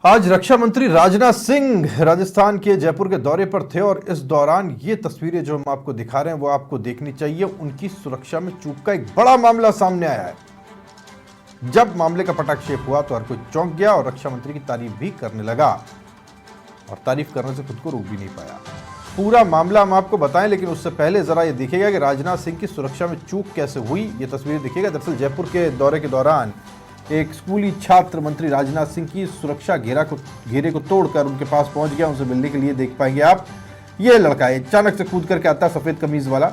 आज रक्षा मंत्री राजनाथ सिंह राजस्थान के जयपुर के दौरे पर थे और इस दौरान ये तस्वीरें जो हम आपको दिखा रहे हैं वो आपको देखनी चाहिए। उनकी सुरक्षा में चूक का एक बड़ा मामला सामने आया है। जब मामले का पटाक्षेप हुआ तो हर कोई चौंक गया और रक्षा मंत्री की तारीफ भी करने लगा और तारीफ करने से खुद को रोक भी नहीं पाया। पूरा मामला हम आपको बताएं, लेकिन उससे पहले जरा ये देखिएगा कि राजनाथ सिंह की सुरक्षा में चूक कैसे हुई। ये तस्वीर देखिएगा। दरअसल जयपुर के दौरे के दौरान एक स्कूली छात्र मंत्री राजनाथ सिंह की सुरक्षा घेरे को तोड़कर उनके पास पहुंच गया। उनसे मिलने के लिए देख पाएंगे आप, ये लड़का अचानक से कूद करके आता है, सफेद कमीज वाला,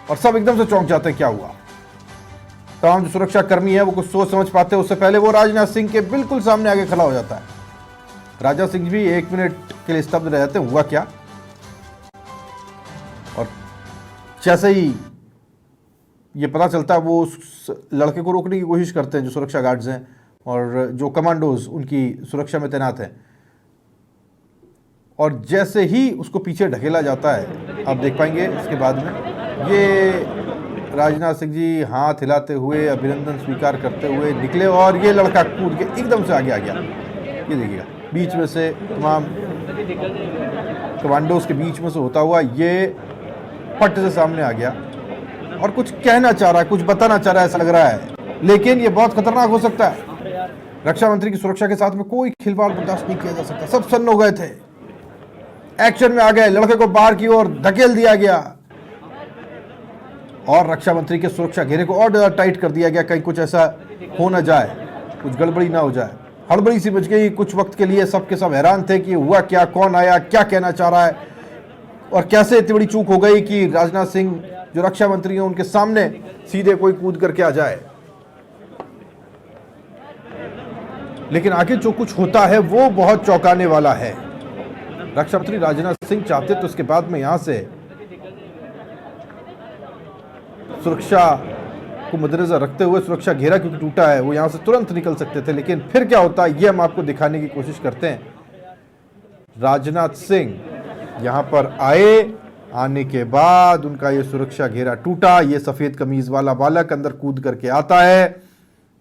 और सब एकदम से चौंक जाते हैं क्या हुआ। तमाम जो सुरक्षा कर्मी है वो कुछ सोच समझ पाते हैं उससे पहले वो राजनाथ सिंह के बिल्कुल सामने आगे खड़ा हो जाता है। राजनाथ सिंह भी 1 मिनट के लिए स्तब्ध रह जाते हैं, हुआ क्या। और जैसे ही ये पता चलता है वो उस लड़के को रोकने की कोशिश करते हैं जो सुरक्षा गार्ड्स हैं और जो कमांडोज उनकी सुरक्षा में तैनात हैं, और जैसे ही उसको पीछे ढकेला जाता है, आप देख पाएंगे इसके बाद में ये राजनाथ सिंह जी हाथ हिलाते हुए अभिनंदन स्वीकार करते हुए निकले और ये लड़का कूद के एकदम से आगे आ गया। ये देखिएगा, बीच में से तमाम कमांडोज के बीच में से होता हुआ ये फट से सामने आ गया और कुछ कहना चाह रहा है, कुछ बताना चाह रहा है, ऐसा लग रहा है, लेकिन ये बहुत खतरनाक हो सकता है। रक्षा मंत्री की सुरक्षा के साथ में कोई खिलवाड़ बर्दाश्त नहीं किया जा सकता। सब सन्न हो गए थे, एक्शन में आ गए, लड़के को बाहर की ओर धकेल दिया गया और रक्षा मंत्री के सुरक्षा घेरे को और ज्यादा टाइट कर दिया गया, कहीं कुछ ऐसा हो ना जाए, कुछ गड़बड़ी ना हो जाए। हड़बड़ी सी बच गई। कुछ वक्त के लिए सबके सब हैरान थे कि हुआ क्या, कौन आया, क्या कहना चाह रहा है और कैसे इतनी बड़ी चूक हो गई कि राजनाथ सिंह जो रक्षा मंत्री हैं उनके सामने सीधे कोई कूद करके आ जाए। लेकिन आगे जो कुछ होता है वो बहुत चौंकाने वाला है। रक्षा मंत्री राजनाथ सिंह चाहते तो उसके बाद में यहां से सुरक्षा को मद्देनजर रखते हुए, सुरक्षा घेरा क्योंकि टूटा है, वो यहां से तुरंत निकल सकते थे, लेकिन फिर क्या होता है ये हम आपको दिखाने की कोशिश करते हैं। राजनाथ सिंह यहां पर आए, आने के बाद उनका ये सुरक्षा घेरा टूटा। ये सफेद कमीज वाला बालक अंदर कूद करके आता है,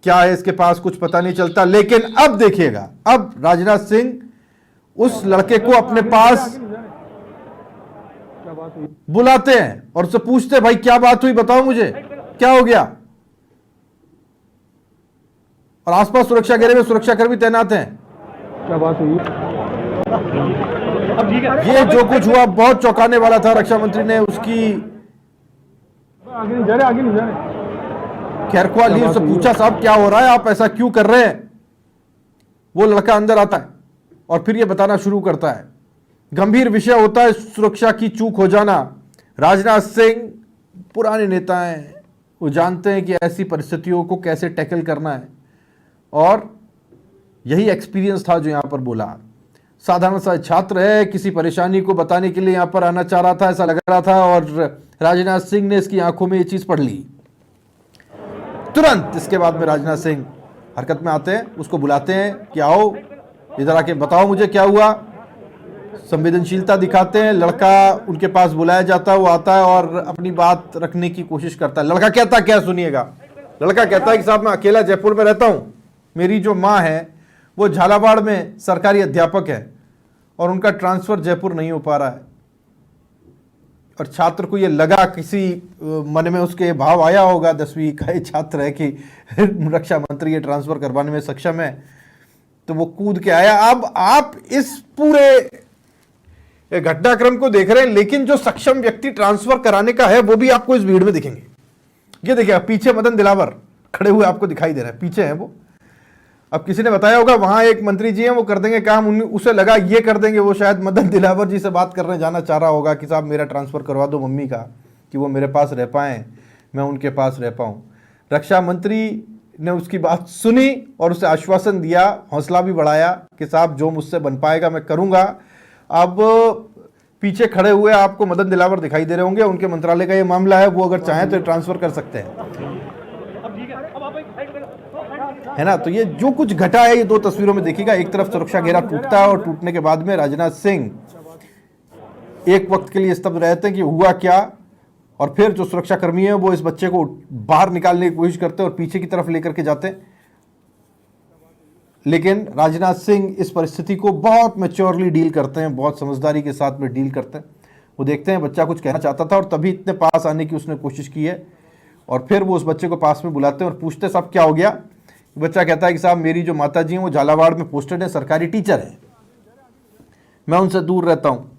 क्या है इसके पास कुछ पता नहीं चलता। लेकिन अब देखिएगा, अब राजनाथ सिंह उस लड़के को अपने पास बुलाते हैं और उससे पूछते हैं, भाई क्या बात हुई, बताओ मुझे क्या हो गया। और आसपास सुरक्षा घेरे में सुरक्षाकर्मी तैनात हैं। क्या बात हुई? ये जो कुछ हुआ बहुत चौंकाने वाला था। रक्षा मंत्री ने उसकी आगे नहीं जा रहे। खैरख्वाह ली, उससे पूछा, साहब क्या हो रहा है, आप ऐसा क्यों कर रहे हैं। वो लड़का अंदर आता है और फिर ये बताना शुरू करता है। गंभीर विषय होता है सुरक्षा की चूक हो जाना। राजनाथ सिंह पुराने नेता हैं, वो जानते हैं कि ऐसी परिस्थितियों को कैसे टैकल करना है और यही एक्सपीरियंस था जो यहां पर बोला। साधारण सा छात्र है, किसी परेशानी को बताने के लिए यहां पर आना चाह रहा था, ऐसा लग रहा था, और राजनाथ सिंह ने इसकी आंखों में ये चीज पढ़ ली। तुरंत इसके बाद में राजनाथ सिंह हरकत में आते हैं, उसको बुलाते हैं कि आओ इधर आके बताओ मुझे क्या हुआ। संवेदनशीलता दिखाते हैं, लड़का उनके पास बुलाया जाता है, वो आता है और अपनी बात रखने की कोशिश करता है। लड़का कहता है, क्या सुनिएगा, लड़का कहता है कि साहब मैं अकेला जयपुर में रहता हूं, मेरी जो माँ है वो झालावाड़ में सरकारी अध्यापक है और उनका ट्रांसफर जयपुर नहीं हो पा रहा है। और छात्र को ये लगा, किसी मन में उसके भाव आया होगा, 10वीं का ये छात्र है कि रक्षा मंत्री ये ट्रांसफर करवाने में सक्षम है, तो वो कूद के आया। अब आप इस पूरे घटनाक्रम को देख रहे हैं, लेकिन जो सक्षम व्यक्ति ट्रांसफर कराने का है वो भी आपको इस भीड़ में दिखेंगे। ये देखिए पीछे मदन दिलावर खड़े हुए आपको दिखाई दे रहे हैं, पीछे हैं वो। अब किसी ने बताया होगा वहां एक मंत्री जी हैं, वो कर देंगे काम, उसे लगा ये कर देंगे, वो शायद मदन दिलावर जी से बात करने जाना चाह रहा होगा कि साहब मेरा ट्रांसफर करवा दो मम्मी का, कि वो मेरे पास रह पाएं, मैं उनके पास रह पाऊं। रक्षा मंत्री ने उसकी बात सुनी और उसे आश्वासन दिया, हौसला भी बढ़ाया कि साहब जो मुझसे बन पाएगा मैं करूंगा। अब पीछे खड़े हुए आपको मदन दिलावर दिखाई दे रहे होंगे, उनके मंत्रालय का ये मामला है, वो अगर चाहें तो ट्रांसफर कर सकते हैं, है ना। तो ये जो कुछ घटा है ये 2 तस्वीरों में देखिएगा। एक तरफ सुरक्षा घेरा टूटता है और टूटने के बाद में राजनाथ सिंह एक वक्त के लिए स्तब्ध रहते हैं कि हुआ क्या, और फिर जो सुरक्षा कर्मी है वो इस बच्चे को बाहर निकालने की कोशिश करते हैं और पीछे की तरफ लेकर के जाते हैं। लेकिन राजनाथ सिंह इस परिस्थिति को बहुत मैच्योरली डील करते हैं, बहुत समझदारी के साथ में डील करते हैं। वो देखते हैं बच्चा कुछ कहना चाहता था और तभी इतने पास आने की उसने कोशिश की है, और फिर वो उस बच्चे को पास में बुलाते हैं और पूछते साहब क्या हो गया। बच्चा कहता है कि साहब मेरी जो माता जी हैं वो झालावाड़ में पोस्टेड है, सरकारी टीचर है, मैं उनसे दूर रहता हूँ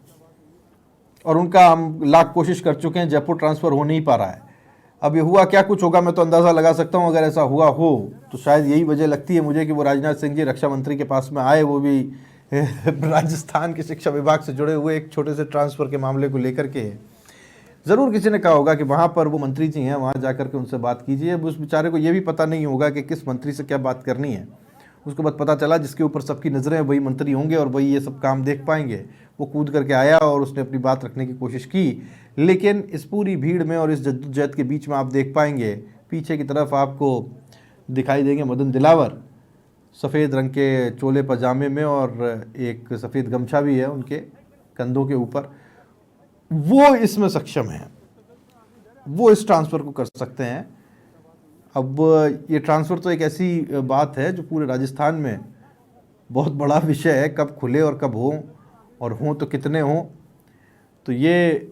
और उनका हम लाख कोशिश कर चुके हैं, जयपुर ट्रांसफ़र हो नहीं पा रहा है। अब ये हुआ क्या कुछ होगा मैं तो अंदाज़ा लगा सकता हूँ, अगर ऐसा हुआ हो तो शायद यही वजह लगती है मुझे कि वो राजनाथ सिंह जी रक्षा मंत्री के पास में आए, वो भी राजस्थान के शिक्षा विभाग से जुड़े हुए एक छोटे से ट्रांसफ़र के मामले को लेकर के। ज़रूर किसी ने कहा होगा कि वहाँ पर वो मंत्री जी हैं, वहाँ जाकर के उनसे बात कीजिए। अब उस बेचारे को ये भी पता नहीं होगा कि किस मंत्री से क्या बात करनी है, उसको बस पता चला जिसके ऊपर सबकी नज़रें वही मंत्री होंगे और वही ये सब काम देख पाएंगे। वो कूद करके आया और उसने अपनी बात रखने की कोशिश की, लेकिन इस पूरी भीड़ में और इस जद्दोजहद के बीच में आप देख पाएंगे पीछे की तरफ आपको दिखाई देंगे मदन दिलावर, सफ़ेद रंग के चोले पजामे में और एक सफ़ेद गमछा भी है उनके कंधों के ऊपर। वो इसमें सक्षम है, वो इस ट्रांसफ़र को कर सकते हैं। अब ये ट्रांसफ़र तो एक ऐसी बात है जो पूरे राजस्थान में बहुत बड़ा विषय है, कब खुले और कब हो और हों तो कितने हों। तो ये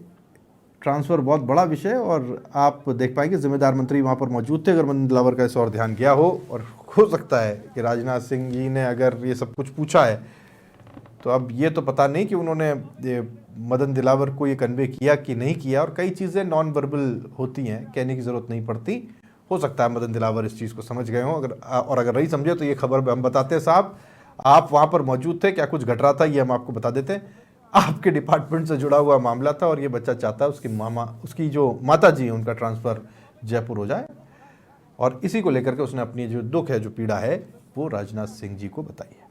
ट्रांसफ़र बहुत बड़ा विषय है और आप देख पाएंगे जिम्मेदार मंत्री वहाँ पर मौजूद थे। अगर मदन दिलावर का इस और ध्यान गया हो, और हो सकता है कि राजनाथ सिंह जी ने अगर ये सब कुछ पूछा है तो अब ये तो पता नहीं कि उन्होंने मदन दिलावर को ये कन्वे किया कि नहीं किया, और कई चीज़ें नॉन वर्बल होती हैं, कहने की ज़रूरत नहीं पड़ती। हो सकता है मदन दिलावर इस चीज़ को समझ गए हों, अगर नहीं समझे तो ये खबर हम बताते हैं। साहब आप वहाँ पर मौजूद थे, क्या कुछ घट रहा था ये हम आपको बता देते हैं। आपके डिपार्टमेंट से जुड़ा हुआ मामला था और ये बच्चा चाहता है उसकी जो माता जी हैं उनका ट्रांसफ़र जयपुर हो जाए, और इसी को लेकर के उसने अपनी जो दुख है, जो पीड़ा है, वो राजनाथ सिंह जी को बताई है।